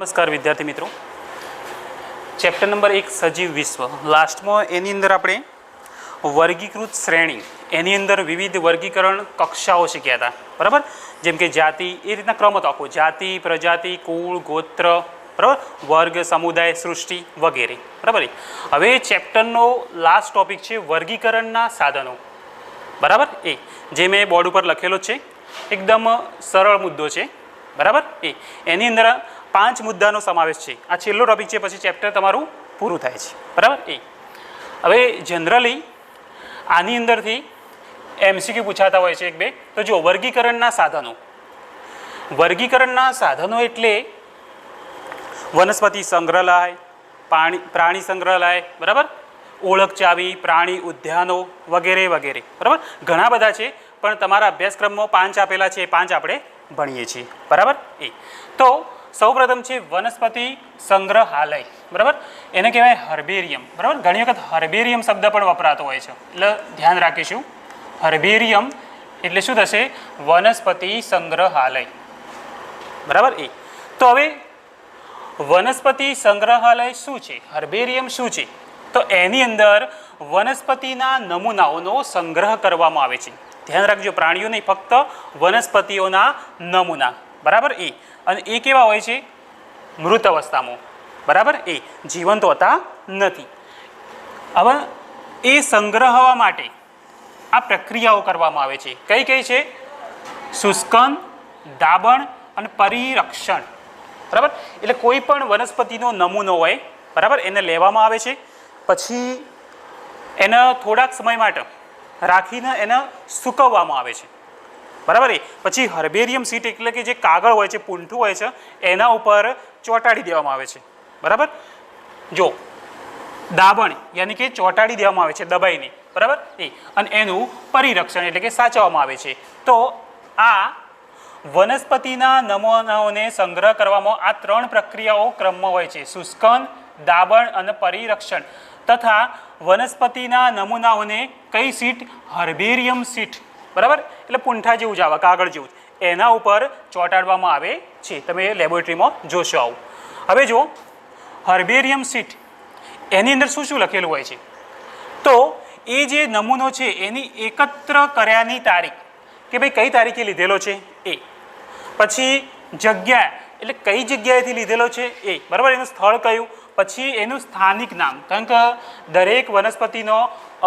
નમસ્કાર વિદ્યાર્થી મિત્રો, ચેપ્ટર નંબર 1 સજીવ વિશ્વ લાસ્ટમાં એની અંદર આપણે વર્ગીકૃત શ્રેણી એની અંદર વિવિધ વર્ગીકરણ કક્ષાઓ શીખ્યા હતા. બરાબર, જેમ કે જાતિ, એ રીતના ક્રમ હતો આખો, જાતિ, પ્રજાતિ, કુળ, ગોત્ર, બરાબર, વર્ગ, સમુદાય, સૃષ્ટિ વગેરે. બરાબર. હવે ચેપ્ટરનો લાસ્ટ ટોપિક છે વર્ગીકરણના સાધનો. બરાબર, એ જે મેં બોર્ડ ઉપર લખેલો છે, એકદમ સરળ મુદ્દો છે. બરાબર, એની અંદર 5 મુદ્દાનો સમાવેશ છે. આ છેલ્લો ટોપિક છે, પછી ચેપ્ટર તમારું પૂરું થાય છે. બરાબર. હવે જનરલી આની અંદરથી MCQ પૂછાતા હોય છે એક બે. તો જો વર્ગીકરણના સાધનો, વર્ગીકરણના સાધનો એટલે વનસ્પતિ સંગ્રહાલય, પ્રાણી સંગ્રહાલય, બરાબર, ઓળખ ચાવી, પ્રાણી ઉદ્યાનો વગેરે વગેરે. બરાબર, ઘણા બધા છે, પણ તમારા અભ્યાસક્રમમાં 5 આપેલા છે, એ 5 આપણે ભણીએ છીએ. બરાબર. તો સૌપ્રથમ છે વનસ્પતિ સંગ્રહાલય. બરાબર, એને કહેવાય હર્બેરિયમ. બરાબર, ઘણી વખત હર્બેરિયમ શબ્દ પણ વપરાતો હોય છે, એટલે ધ્યાન રાખીશું. હર્બેરિયમ એટલે શું થશે? વનસ્પતિ સંગ્રહાલય. બરાબર. તો હવે વનસ્પતિ સંગ્રહાલય શું છે, હર્બેરિયમ શું છે? તો એની અંદર વનસ્પતિના નમૂનાઓનો સંગ્રહ કરવામાં આવે છે. ધ્યાન રાખજો, પ્રાણીઓ નહીં, ફક્ત વનસ્પતિઓના નમૂના. બરાબર. અને એ કેવા હોય છે? મૃત અવસ્થામાં. બરાબર, જીવંત હોતા નથી. હવે એ સંગ્રહવા માટે આ પ્રક્રિયાઓ કરવામાં આવે છે. કઈ કઈ છે? શુષ્કન, દાબણ અને પરિરક્ષણ. બરાબર, એટલે કોઈ પણ વનસ્પતિનો નમૂનો હોય, બરાબર, એને લેવામાં આવે છે, પછી એને થોડાક સમય માટે રાખીને એને સૂકવવામાં આવે છે. બરાબર. પછી હર્બેરિયમ સીટ એટલે કે જે કાગળ હોય છે, પૂંઠું હોય છે, એના ઉપર ચોંટાડી દેવામાં આવે છે. બરાબર. જો દાબણ યાની કે ચોંટાડી દેવામાં આવે છે, દબાઈને. બરાબર. અને એનું પરિરક્ષણ એટલે કે સાચવવામાં આવે છે. તો આ વનસ્પતિના નમૂનાઓને સંગ્રહ કરવામાં આ 3 પ્રક્રિયાઓ ક્રમમાં હોય છે: શુષ્કન, દાબણ અને પરિરક્ષણ. તથા વનસ્પતિના નમૂનાઓને કઈ સીટ? Herbarium seat. બરાબર, એટલે પૂંઠા જેવું જ આવે, કાગળ જેવું જ, એના ઉપર ચોંટાડવામાં આવે છે. તમે લેબોરેટરીમાં જોશો આવું. હવે જો હર્બેરિયમ સીટ, એની અંદર શું શું લખેલું હોય છે? તો એ જે નમૂનો છે એની એકત્ર કર્યાની તારીખ, કે ભાઈ કઈ તારીખે લીધેલો છે એ. પછી જગ્યા એટલે કઈ જગ્યાએથી લીધેલો છે એ. બરાબર, એનું સ્થળ કયું. પછી એનું સ્થાનિક નામ, કારણ કે દરેક વનસ્પતિનો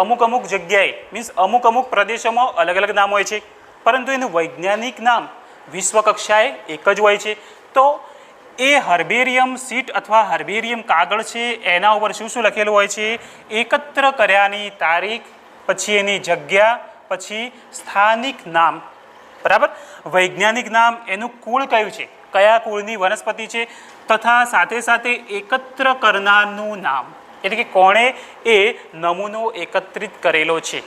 અમુક અમુક જગ્યાએ મીન્સ અમુક અમુક પ્રદેશોમાં અલગ અલગ નામ હોય છે, પરંતુ એનું વૈજ્ઞાનિક નામ વિશ્વ કક્ષાએ એક જ હોય છે. તો એ હર્બેરિયમ સીટ અથવા હર્બેરિયમ કાગળ છે, એના ઉપર શું શું લખેલું હોય છે? એકત્ર કર્યાની તારીખ, પછી એની જગ્યા, પછી સ્થાનિક નામ. બરાબર, વૈજ્ઞાનિક નામ, એનું કુળ કયું છે, કયા કુળની વનસ્પતિ છે, તથા સાથે સાથે એકત્ર કરનારનું નામ, એટલે કે કોણે એ નમૂનો એકત્રિત કરેલો છે.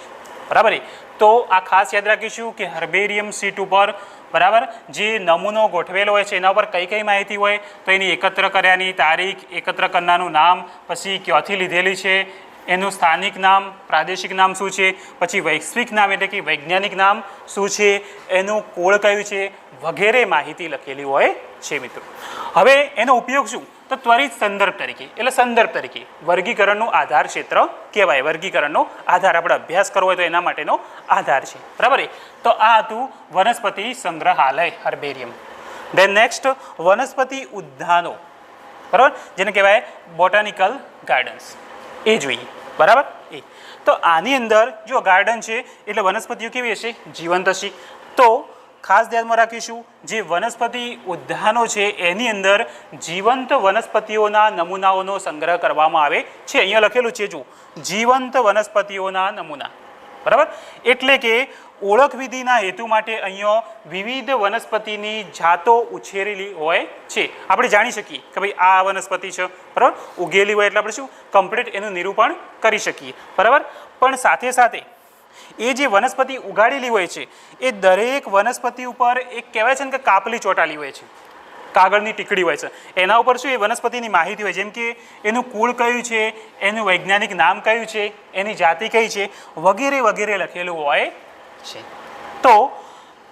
બરાબર. તો આ ખાસ યાદ રાખીશું કે હર્બેરિયમ સીટ ઉપર, બરાબર, જે નમૂનો ગોઠવેલો હોય છે એના ઉપર કઈ કઈ માહિતી હોય? તો એની એકત્ર કર્યાની તારીખ, એકત્ર કરનારનું નામ, પછી ક્યાંથી લીધેલી છે, એનું સ્થાનિક નામ, પ્રાદેશિક નામ શું છે, પછી વૈશ્વિક નામ એટલે કે વૈજ્ઞાનિક નામ શું છે, એનું કુળ કયું છે, વગેરે માહિતી લખેલી હોય છે મિત્રો. હવે એનો ઉપયોગ શું? તો ત્વરિત સંદર્ભ તરીકે, એટલે સંદર્ભ તરીકે વર્ગીકરણનું આધાર ક્ષેત્ર કહેવાય. વર્ગીકરણનો આધાર આપણે અભ્યાસ કરવો હોય તો એના માટેનો આધાર છે. બરાબર. તો આ હતું વનસ્પતિ સંગ્રહાલય, હર્બેરિયમ. ધેન નેક્સ્ટ વનસ્પતિ ઉદ્યાનો. બરાબર, જેને કહેવાય બોટાનિકલ ગાર્ડન્સ, એ જોઈએ. બરાબર. તો આની અંદર જો ગાર્ડન છે એટલે વનસ્પતિઓ કેવી હશે? જીવંત હશે. તો ખાસ ધ્યાનમાં રાખીશું, જે વનસ્પતિ ઉદ્યાનો છે એની અંદર જીવંત વનસ્પતિઓના નમૂનાઓનો સંગ્રહ કરવામાં આવે છે. અહીંયા લખેલું છે, જો જીવંત વનસ્પતિઓના નમૂના. બરાબર, એટલે કે ઓળખ વિધિના હેતુ માટે અહીંયા વિવિધ વનસ્પતિની જાતો ઉછેરેલી હોય છે. આપણે જાણી શકીએ કે ભાઈ આ વનસ્પતિ છે, બરાબર, ઉગેલી હોય એટલે આપણે શું કમ્પ્લીટ એનું નિરૂપણ કરી શકીએ. બરાબર. પણ સાથે સાથે એ જે વનસ્પતિ ઉગાડેલી હોય છે એ દરેક વનસ્પતિ ઉપર એક કહેવાય છે ને કે કાપલી ચોંટાડી હોય છે, કાગળની ટીકડી હોય છે, એના ઉપર શું એ વનસ્પતિની માહિતી હોય, જેમ કે એનું કુળ કયું છે, એનું વૈજ્ઞાનિક નામ કયું છે, એની જાતિ કઈ છે, વગેરે વગેરે લખેલું હોય છે. તો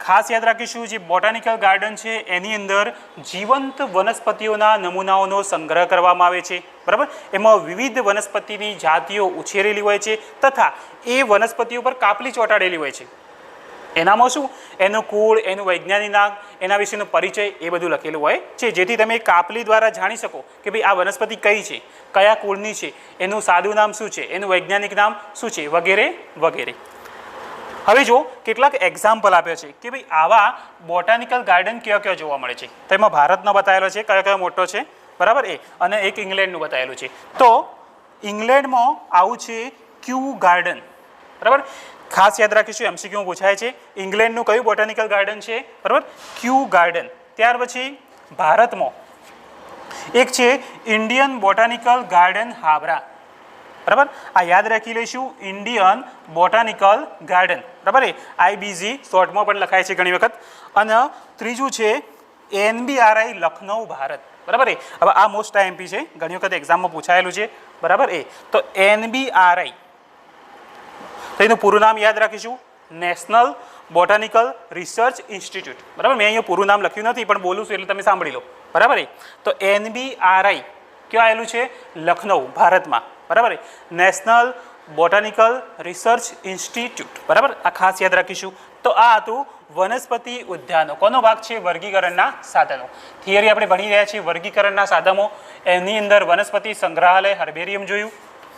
ખાસ યાદ રાખીશું જે બોટાનિકલ ગાર્ડન છે એની અંદર જીવંત વનસ્પતિઓના નમૂનાઓનો સંગ્રહ કરવામાં આવે છે, બરાબર. એમાં વિવિધ વનસ્પતિની જાતિઓ ઉછેરેલી હોય છે તથા એ વનસ્પતિઓ પર કાપલી ચોંટાડેલી હોય છે. એનામાં શું, એનું કુળ, એનું વૈજ્ઞાનિક નામ, એના વિશેનો પરિચય એ બધું લખેલું હોય છે, જેથી તમે કાપલી દ્વારા જાણી શકો કે ભાઈ આ વનસ્પતિ કઈ છે, કયા કુળની છે, એનું સાદું નામ શું છે, એનું વૈજ્ઞાનિક નામ શું છે, વગેરે વગેરે. હવે જો કેટલાક એક્ઝામ્પલ આપ્યા છે કે ભાઈ આવા બોટાનિકલ ગાર્ડન કયા કયા જોવા મળે છે. તો એમાં ભારતનો બતાવેલો છે કયો કયો મોટો છે, બરાબર, એ, અને એક ઇંગ્લેન્ડનું બતાવેલું છે. તો ઇંગ્લેન્ડમાં આવું છે ક્યુ ગાર્ડન, બરાબર. ખાસ યાદ રાખીશું, એમસીક્યુ પૂછાય છે. ઇંગ્લેન્ડનું કયું બોટાનિકલ ગાર્ડન છે, બરાબર, ક્યુ ગાર્ડન. ત્યાર પછી ભારતમાં એક છે ઇન્ડિયન બોટાનિકલ ગાર્ડન હાવરા, બરાબર. આ યાદ રાખી લઈશું, ઇન્ડિયન બોટાનિકલ ગાર્ડન, બરાબર. એ IBG શોર્ટમાં પણ લખાય છે ઘણી વખત. અને ત્રીજું છે NBRI લખનઉ, ભારત, બરાબર. એ હવે આ મોસ્ટ IMP છે, ઘણી વખત એક્ઝામમાં પૂછાયેલું છે, બરાબર. એ તો NBRI, તો એનું પૂરું નામ યાદ રાખીશું, નેશનલ બોટાનિકલ રિસર્ચ ઇન્સ્ટિટ્યૂટ, બરાબર. મેં અહીંયા પૂરું નામ લખ્યું નથી પણ બોલું છું એટલે તમે સાંભળી લો, બરાબર. એ તો NBRI ક્યાં આવેલું છે, લખનઉ, ભારતમાં, બરાબર. નેશનલ બોટાનિકલ રિસર્ચ ઇન્સ્ટિટ્યૂટ, બરાબર. આ ખાસ યાદ રાખીશું. તો આ હતું વનસ્પતિ ઉદ્યાનો. કોનો ભાગ છે, વર્ગીકરણના સાધનો. થિયરી આપણે ભણી રહ્યા છીએ વર્ગીકરણના સાધનો. એની અંદર વનસ્પતિ સંગ્રહાલય, હર્બેરિયમ જોયું,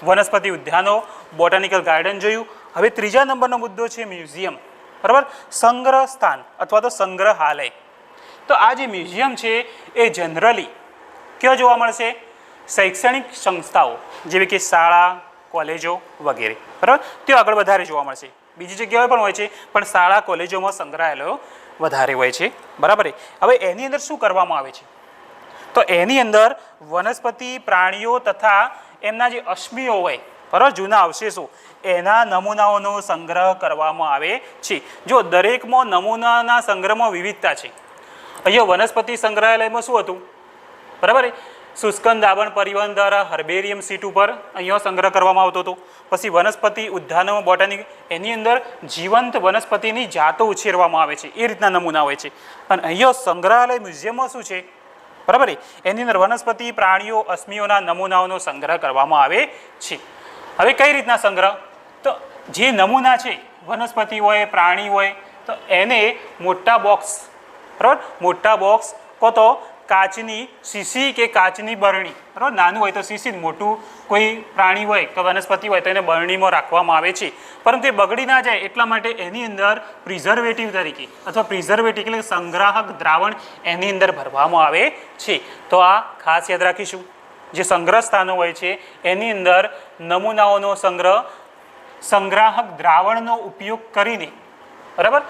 વનસ્પતિ ઉદ્યાનો, બોટાનિકલ ગાર્ડન જોયું. હવે ત્રીજા નંબરનો મુદ્દો છે મ્યુઝિયમ, બરાબર, સંગ્રહ સ્થાન અથવા તો સંગ્રહાલય. તો આ જે મ્યુઝિયમ છે એ જનરલી ક્યાં જોવા મળશે, શૈક્ષણિક સંસ્થાઓ જેવી કે શાળા, કોલેજો વગેરે, બરાબર, તે આગળ વધારે જોવા મળશે. બીજી જગ્યાએ પણ હોય છે પણ શાળા, કોલેજોમાં સંગ્રહાલયો વધારે હોય છે, બરાબર. હવે એની અંદર શું કરવામાં આવે છે, તો એની અંદર વનસ્પતિ, પ્રાણીઓ તથા એમના જે અશ્મિઓ હોય, બરાબર, જૂના અવશેષો, એના નમૂનાઓનો સંગ્રહ કરવામાં આવે છે. જો દરેકમાં નમૂનાના સંગ્રહમાં વિવિધતા છે. અહીંયા વનસ્પતિ સંગ્રહાલયમાં શું હતું, બરાબર, શુષ્કન દાબણ પરિવહન દ્વારા હર્બેરિયમ સીટ ઉપર અહીંયા સંગ્રહ કરવામાં આવતો હતો. પછી વનસ્પતિ ઉદ્યાનોમાં બોટાનિક, એની અંદર જીવંત વનસ્પતિની જાતો ઉછેરવામાં આવે છે, એ રીતના નમૂના હોય છે. અને અહીંયા સંગ્રહાલય મ્યુઝિયમમાં શું છે, બરાબર, એની અંદર વનસ્પતિ, પ્રાણીઓ, અશ્મિઓના નમૂનાઓનો સંગ્રહ કરવામાં આવે છે. હવે કઈ રીતના સંગ્રહ, તો જે નમૂના છે વનસ્પતિ હોય, પ્રાણી હોય, તો એને મોટા બોક્સ, બરાબર, મોટા બોક્સ કો તો કાચની શીશી કે કાચની બરણી, બરાબર. નાનું હોય તો શીશી, મોટું કોઈ પ્રાણી હોય કે વનસ્પતિ હોય તો એને બરણીમાં રાખવામાં આવે છે. પરંતુ એ બગડી ના જાય એટલા માટે એની અંદર પ્રિઝર્વેટિવ તરીકે અથવા પ્રિઝર્વેટિવ એટલે સંગ્રાહક દ્રાવણ એની અંદર ભરવામાં આવે છે. તો આ ખાસ યાદ રાખીશું. જે સંગ્રહ સ્થાનો હોય છે એની અંદર નમૂનાઓનો સંગ્રહ સંગ્રાહક દ્રાવણનો ઉપયોગ કરીને, બરાબર,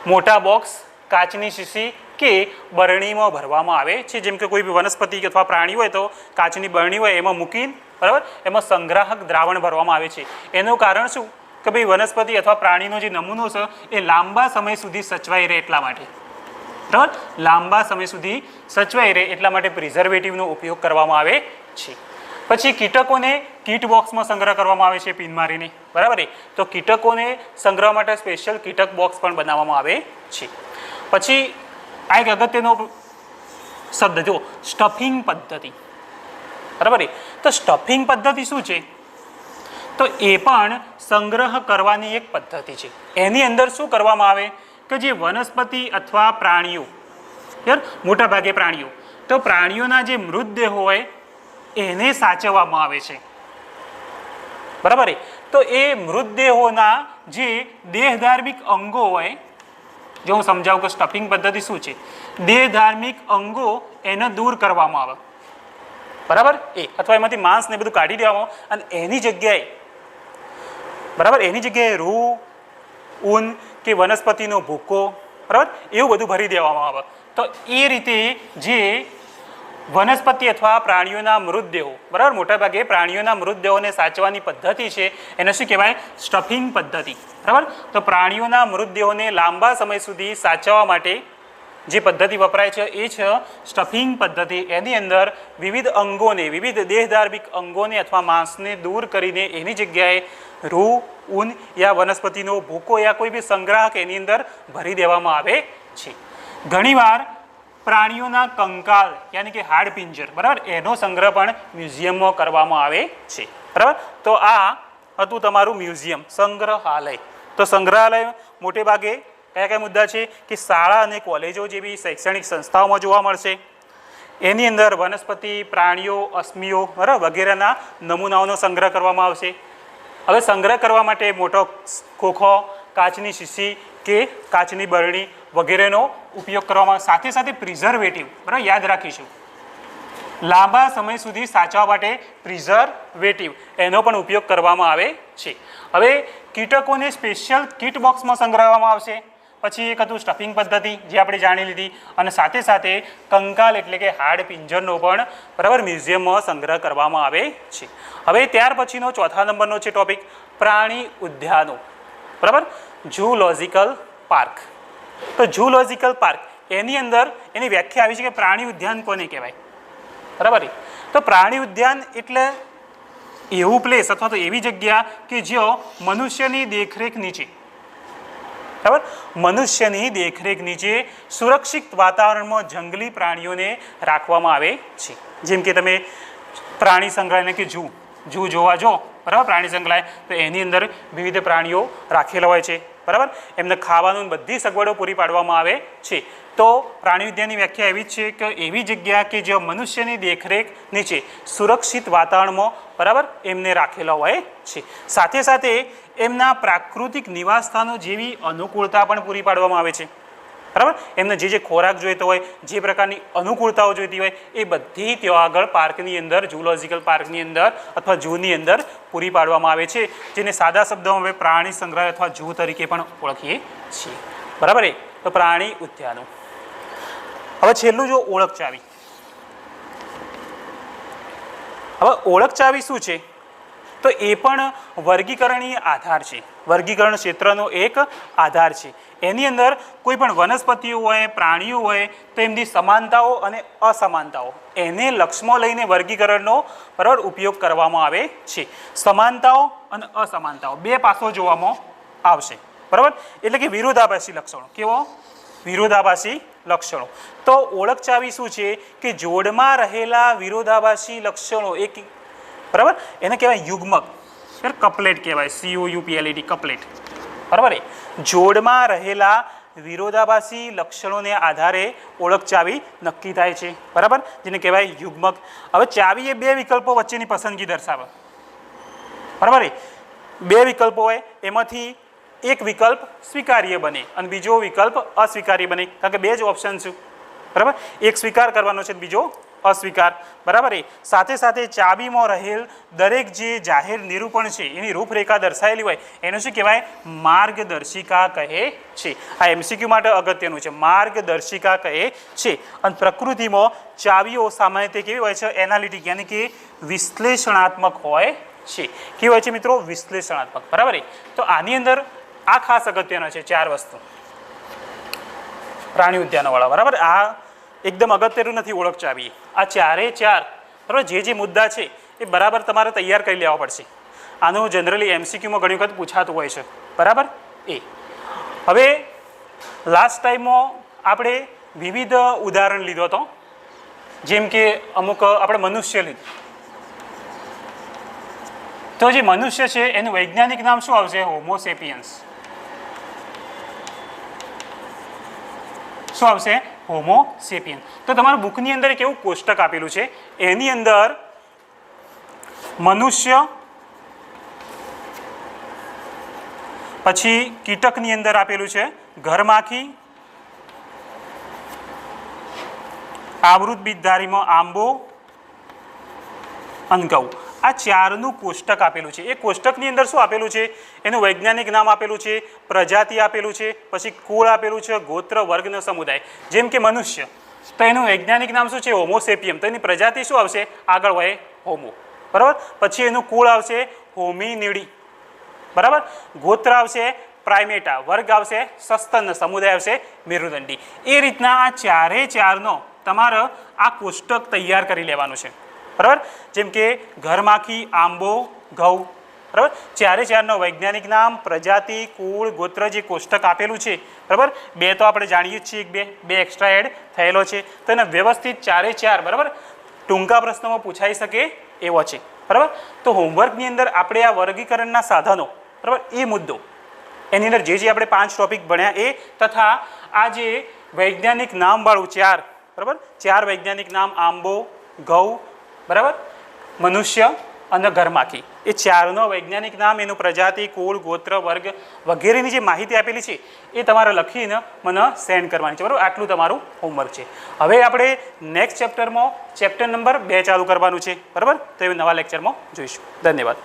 મોટા બોક્સ, કાચની શીશી કે બરણીમાં ભરવામાં આવે છે. જેમ કે કોઈ વનસ્પતિ અથવા પ્રાણી હોય તો કાચની બરણી હોય એમાં મૂકીને, બરાબર, એમાં સંગ્રાહક દ્રાવણ ભરવામાં આવે છે. એનું કારણ શું કે ભાઈ વનસ્પતિ અથવા પ્રાણીનો જે નમૂનો છે એ લાંબા સમય સુધી સચવાઈ રહે એટલા માટે, બરાબર, લાંબા સમય સુધી સચવાઈ રહે એટલા માટે પ્રિઝર્વેટિવનો ઉપયોગ કરવામાં આવે છે. પછી કીટકોને કીટ બોક્સમાં સંગ્રહ કરવામાં આવે છે પિન મારીને, બરાબર. તો કીટકોને સંગ્રહ માટે સ્પેશિયલ કીટક બોક્સ પણ બનાવવામાં આવે છે. પછી આ એક અગત્યનો શબ્દ જો, સ્ટફિંગ પદ્ધતિ, બરાબર. તો સ્ટફિંગ પદ્ધતિ શું છે, તો એ પણ સંગ્રહ કરવાની એક પદ્ધતિ છે. એની અંદર શું કરવામાં આવે કે જે વનસ્પતિ અથવા પ્રાણીઓ, મોટા ભાગે પ્રાણીઓ, તો પ્રાણીઓના જે મૃતદેહ હોય એને સાચવવામાં આવે છે, બરાબર. તો એ મૃતદેહોના જે દેહધાર્મિક અંગો હોય, જો હું સમજાવું કે સ્ટફિંગ પદ્ધતિ શું છે, દેહધાર્મિક અંગો એને દૂર કરવામાં આવે, બરાબર, એ અથવા એમાંથી માંસ ને બધું કાઢી દેવામાં અને એની જગ્યાએ, બરાબર, એની જગ્યાએ રૂ, ઊન કે વનસ્પતિનો ભૂકો, બરાબર, એવું બધું ભરી દેવામાં આવે. તો એ રીતે જે વનસ્પતિ અથવા પ્રાણીઓના મૃતદેહો, બરાબર, મોટાભાગે પ્રાણીઓના મૃતદેહોને સાચવવાની પદ્ધતિ છે એને શું કહેવાય, સ્ટફિંગ પદ્ધતિ, બરાબર. તો પ્રાણીઓના મૃતદેહોને લાંબા સમય સુધી સાચવવા માટે જે પદ્ધતિ વપરાય છે એ છે સ્ટફિંગ પદ્ધતિ. એની અંદર વિવિધ અંગોને, વિવિધ દેહધાર્મિક અંગોને અથવા માંસને દૂર કરીને એની જગ્યાએ રૂ, ઊન યા વનસ્પતિનો ભૂકો યા કોઈ બી સંગ્રાહક એની અંદર ભરી દેવામાં આવે છે. ઘણીવાર પ્રાણીઓના કંકાલ યાની કે હાડપિંજર, બરાબર, એનો સંગ્રહ પણ મ્યુઝિયમમાં કરવામાં આવે છે. બરાબર, તો આ હતું તમારું મ્યુઝિયમ, સંગ્રહાલય. તો સંગ્રહાલય મોટે ભાગે કયા કયા મુદ્દા છે કે શાળા અને કોલેજો જેવી શૈક્ષણિક સંસ્થાઓમાં જોવા મળશે. એની અંદર વનસ્પતિ, પ્રાણીઓ, અશ્મિઓ, બરાબર, વગેરેના નમૂનાઓનો સંગ્રહ કરવામાં આવશે. હવે સંગ્રહ કરવા માટે મોટો ખોખો, કાચની શીશી કે કાચની બરણી વગેરેનો ઉપયોગ કરવામાં, સાથે સાથે પ્રિઝર્વેટિવ, બરાબર, યાદ રાખીશું, લાંબા સમય સુધી સાચવવા માટે પ્રિઝર્વેટિવ એનો પણ ઉપયોગ કરવામાં આવે છે. હવે કીટકોને સ્પેશિયલ કીટ બોક્સમાં સંગ્રહવામાં આવશે. પછી એક હતું સ્ટફિંગ પદ્ધતિ જે આપણે જાણી લીધી, અને સાથે સાથે કંકાલ એટલે કે હાડ પિંજરનો પણ, બરાબર, મ્યુઝિયમમાં સંગ્રહ કરવામાં આવે છે. હવે ત્યાર પછીનો ચોથા નંબરનો છે ટોપિક પ્રાણી ઉદ્યાનો, બરાબર, ઝૂલોજિકલ પાર્ક. તો ઝૂલોજિકલ પાર્ક એની અંદર એની વ્યાખ્યા આવી છે કે પ્રાણી ઉદ્યાન કોને કહેવાય, બરાબર. તો પ્રાણી ઉદ્યાન એટલે એવું પ્લેસ અથવા તો એવી જગ્યા કે જ્યાં મનુષ્યની દેખરેખ નીચે, બરાબર, મનુષ્યની દેખરેખ નીચે સુરક્ષિત વાતાવરણમાં જંગલી પ્રાણીઓને રાખવામાં આવે છે. જેમ કે તમે પ્રાણી સંગ્રહાલય કે ઝૂ જોવા જો, બરાબર, પ્રાણી સંગ્રહાલય, તો એની અંદર વિવિધ પ્રાણીઓ રાખેલા હોય છે, બરાબર, એમને ખાવાનું બધી સગવડો પૂરી પાડવામાં આવે છે. તો પ્રાણી ઉદ્યાનની વ્યાખ્યા એવી જ છે કે એવી જગ્યા કે જ્યાં મનુષ્યની દેખરેખ નીચે સુરક્ષિત વાતાવરણમાં, બરાબર, એમને રાખેલા હોય છે. સાથે સાથે એમના પ્રાકૃતિક નિવાસસ્થાનો જેવી અનુકૂળતા પણ પૂરી પાડવામાં આવે છે, બરાબર. એમને જે ખોરાક જોઈતો હોય, જે પ્રકારની અનુકૂળતાઓ જોઈતી હોય એ બધી ત્યાં આગળ પાર્કની અંદર, ઝૂલોજિકલ પાર્કની અંદર અથવા ઝૂની અંદર પૂરી પાડવામાં આવે છે, જેને સાદા શબ્દોમાં હવે પ્રાણી સંગ્રહાલય અથવા ઝૂ તરીકે પણ ઓળખીએ છીએ, બરાબર. તો પ્રાણી ઉદ્યાનો. હવે છેલ્લું જો ઓળખ ચાવી. હવે ઓળખ ચાવી શું છે? તો એ પણ વર્ગીકરણીય આધાર છે, વર્ગીકરણ ક્ષેત્રનો એક આધાર છે. એની અંદર કોઈ પણ વનસ્પતિઓ હોય, પ્રાણીઓ હોય, તો એમની સમાનતાઓ અને અસમાનતાઓ એને લક્ષમાં લઈને વર્ગીકરણનો, બરાબર, ઉપયોગ કરવામાં આવે છે. સમાનતાઓ અને અસમાનતાઓ બે પાસો જોવામાં આવશે, બરાબર, એટલે કે વિરોધાભાસી લક્ષણો. કેવો? વિરોધાભાસી લક્ષણો. તો ઓળખ ચાવી શું છે કે જોડમાં રહેલા વિરોધાભાસી લક્ષણો એક, બરાબર, એને કહેવાય યુગ્મક, કપલેટ કહેવાય, COUPLET, કપલેટ, બરાબર. જોડમાં રહેલા વિરોધાભાસી લક્ષણોને આધારે ઓળખ ચાવી નક્કી થાય છે, બરાબર, જેને કહેવાય યુગ્મક. હવે ચાવી એ બે વિકલ્પો વચ્ચેની પસંદગી દર્શાવે, બરાબર. બે વિકલ્પો હોય, એમાંથી એક વિકલ્પ સ્વીકાર્ય બને અને બીજો વિકલ્પ અસ્વીકાર્ય બને, કારણ કે બે જ ઓપ્શન છે, બરાબર. એક સ્વીકાર કરવાનો છે, બીજો અસ્વીકાર, બરાબર. સાથે સાથે ચાવીમાં રહેલ દરેક જે જાહેર નિરૂપણ છે એની રૂપરેખા દર્શાવેલી હોય એને શું કહેવાય? માર્ગદર્શિકા કહે છે. આ MCQ માટે અગત્યનું છે, માર્ગદર્શિકા કહે છે. અને પ્રકૃતિમાં ચાવીઓ સામાન્ય રીતે કેવી હોય છે? એનાલિટિક, યાની કે વિશ્લેષણાત્મક હોય છે. કેવી હોય છે મિત્રો? વિશ્લેષણાત્મક, બરાબર. તો આની અંદર આ ખાસ અગત્યના છે ચાર વસ્તુ પ્રાણી ઉદ્યાનવાળા, બરાબર. આ એકદમ અગત્યનું નથી ઓળખ ચાવી. આ ચારે ચાર, બરાબર, જે મુદ્દા છે એ બરાબર તમારે તૈયાર કરી લેવા પડશે. આનું જનરલી MCQમાં ઘણી વખત પૂછાતું હોય છે, બરાબર. હવે લાસ્ટ ટાઈમમાં આપણે વિવિધ ઉદાહરણ લીધો હતો, જેમ કે અમુક આપણે મનુષ્ય લીધું. તો જે મનુષ્ય છે એનું વૈજ્ઞાનિક નામ શું આવશે? હોમોસેપિયન્સ. શું આવશે? હોમોસેપિયન. તો તમારા બુકની અંદર એક એવું કોષ્ટક આપેલું છે, એની અંદર મનુષ્ય, પછી કીટકની અંદર આપેલું છે ઘરમાખી, આવૃત બીજધારીમાં આંબો અને ગૌ. આ ચારનું કોષ્ટક આપેલું છે. એ કોષ્ટકની અંદર શું આપેલું છે? એનું વૈજ્ઞાનિક નામ આપેલું છે, પ્રજાતિ આપેલું છે, પછી કુળ આપેલું છે, ગોત્ર, વર્ગનો સમુદાય. જેમ કે મનુષ્ય, તો એનું વૈજ્ઞાનિક નામ શું છે? હોમોસેપિયમ. તો એની પ્રજાતિ શું આવશે? આગળ હોય હોમો, બરાબર. પછી એનું કુળ આવશે હોમિનિડી, બરાબર. ગોત્ર આવશે પ્રાઇમેટા, વર્ગ આવશે સસ્તન, સમુદાય આવશે મેરુદંડી. એ રીતના આ ચારે ચારનો તમારે આ કોષ્ટક તૈયાર કરી લેવાનું છે, બરાબર. જેમ કે ઘરમાખી, આંબો, ઘઉં, બરાબર. ચારે ચારનો વૈજ્ઞાનિક નામ, પ્રજાતિ, કુળ, ગોત્ર જે કોષ્ટક આપેલું છે, બરાબર. બે તો આપણે જાણીએ જ છીએ, બે એક્સ્ટ્રા એડ થયેલો છે. તો એને વ્યવસ્થિત ચારે ચાર, બરાબર, ટૂંકા પ્રશ્નોમાં પૂછાઈ શકે એવો છે, બરાબર. તો હોમવર્કની અંદર આપણે આ વર્ગીકરણના સાધનો, બરાબર, એ મુદ્દો એની અંદર જે આપણે 5 ટોપિક ભણ્યા એ, તથા આ જે વૈજ્ઞાનિક નામવાળું ચાર, બરાબર, ચાર વૈજ્ઞાનિક નામ, આંબો, ઘઉં, બરાબર, મનુષ્ય અને ઘરમાખી, એ ચારનો વૈજ્ઞાનિક નામ, એનું પ્રજાતિ, કુળ, ગોત્ર, વર્ગ વગેરેની જે માહિતી આપેલી છે એ તમારે લખીને મને સેન્ડ કરવાની છે, બરાબર. આટલું તમારું હોમવર્ક છે. હવે આપણે નેક્સ્ટ ચેપ્ટરમાં ચેપ્ટર નંબર 2 ચાલુ કરવાનું છે, બરાબર. તો એ નવા લેક્ચરમાં જોઈશું. ધન્યવાદ.